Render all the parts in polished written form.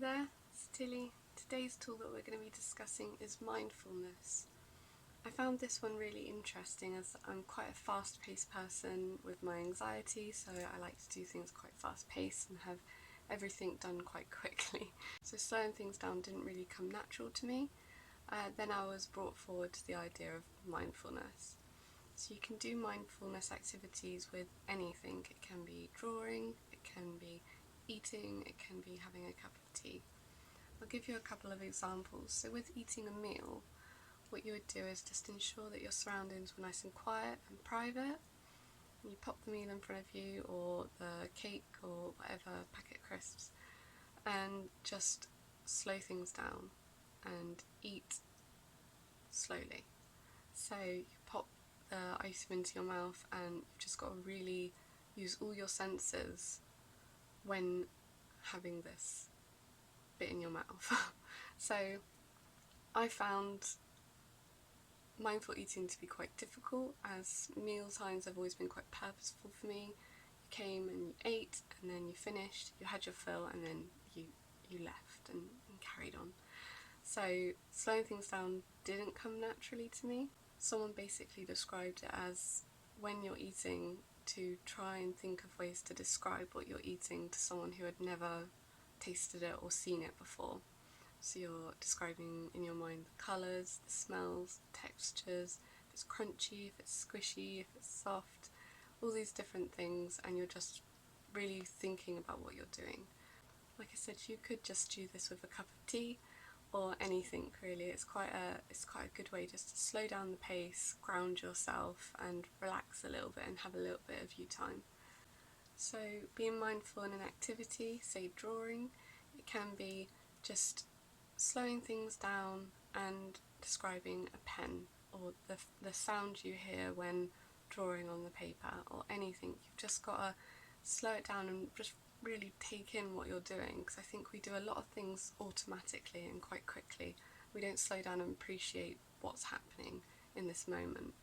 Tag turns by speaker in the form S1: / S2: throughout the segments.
S1: there, it's Tilly. Today's tool that we're going to be discussing is mindfulness. I found this one really interesting as I'm quite a fast-paced person with my anxiety, so I like to do things quite fast-paced and have everything done quite quickly. So slowing things down didn't really come natural to me. Then I was brought forward to the idea of mindfulness. So you can do mindfulness activities with anything. It can be drawing, it can be eating, it can be having a cup of tea. I'll give you a couple of examples. So with eating a meal, what you would do is just ensure that your surroundings were nice and quiet and private. You pop the meal in front of you, or the cake or whatever, packet crisps, and just slow things down and eat slowly. So you pop the item into your mouth and you've just got to really use all your senses when having this bit in your mouth. So I found mindful eating to be quite difficult, as meal times have always been quite purposeful for me. You came and you ate, and then you finished, you had your fill, and then you left and carried on. So slowing things down didn't come naturally to me. Someone basically described it as when you're eating, to try and think of ways to describe what you're eating to someone who had never tasted it or seen it before. So you're describing in your mind the colours, the smells, the textures, if it's crunchy, if it's squishy, if it's soft, all these different things, and you're just really thinking about what you're doing. Like I said, you could just do this with a cup of tea or anything really. It's quite a good way just to slow down the pace, ground yourself and relax a little bit and have a little bit of you time. So being mindful in an activity, say drawing, it can be just slowing things down and describing a pen, or the sound you hear when drawing on the paper, or anything. You've just got to slow it down and just really take in what you're doing, because I think we do a lot of things automatically and quite quickly. We don't slow down and appreciate what's happening in this moment.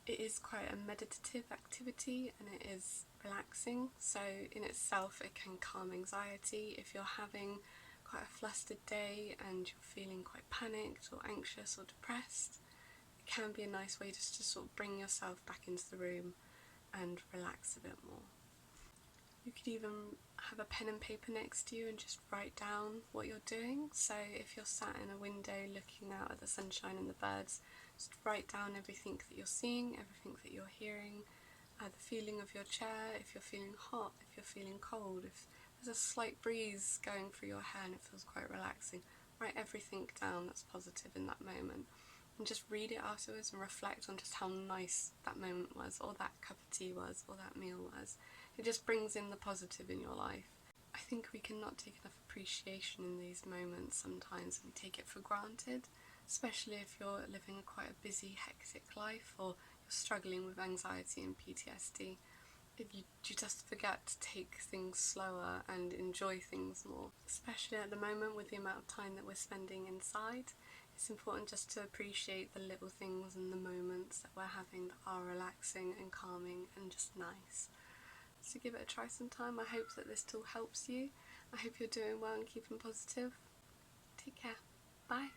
S1: It is quite a meditative activity and it is relaxing, so in itself it can calm anxiety. If you're having quite a flustered day and you're feeling quite panicked or anxious or depressed, it can be a nice way just to sort of bring yourself back into the room and relax a bit more. You could even have a pen and paper next to you and just write down what you're doing. So if you're sat in a window looking out at the sunshine and the birds, just write down everything that you're seeing, everything that you're hearing, the feeling of your chair, if you're feeling hot, if you're feeling cold, if there's a slight breeze going through your hair and it feels quite relaxing. Write everything down that's positive in that moment, and just read it afterwards and reflect on just how nice that moment was, or that cup of tea was, or that meal was. It just brings in the positive in your life. I think we cannot take enough appreciation in these moments sometimes, and we take it for granted, especially if you're living quite a busy, hectic life, or you're struggling with anxiety and PTSD. If you just forget to take things slower and enjoy things more, especially at the moment with the amount of time that we're spending inside. It's important just to appreciate the little things and the moments that we're having that are relaxing and calming and just nice. So give it a try sometime. I hope that this tool helps you. I hope you're doing well and keeping positive. Take care. Bye.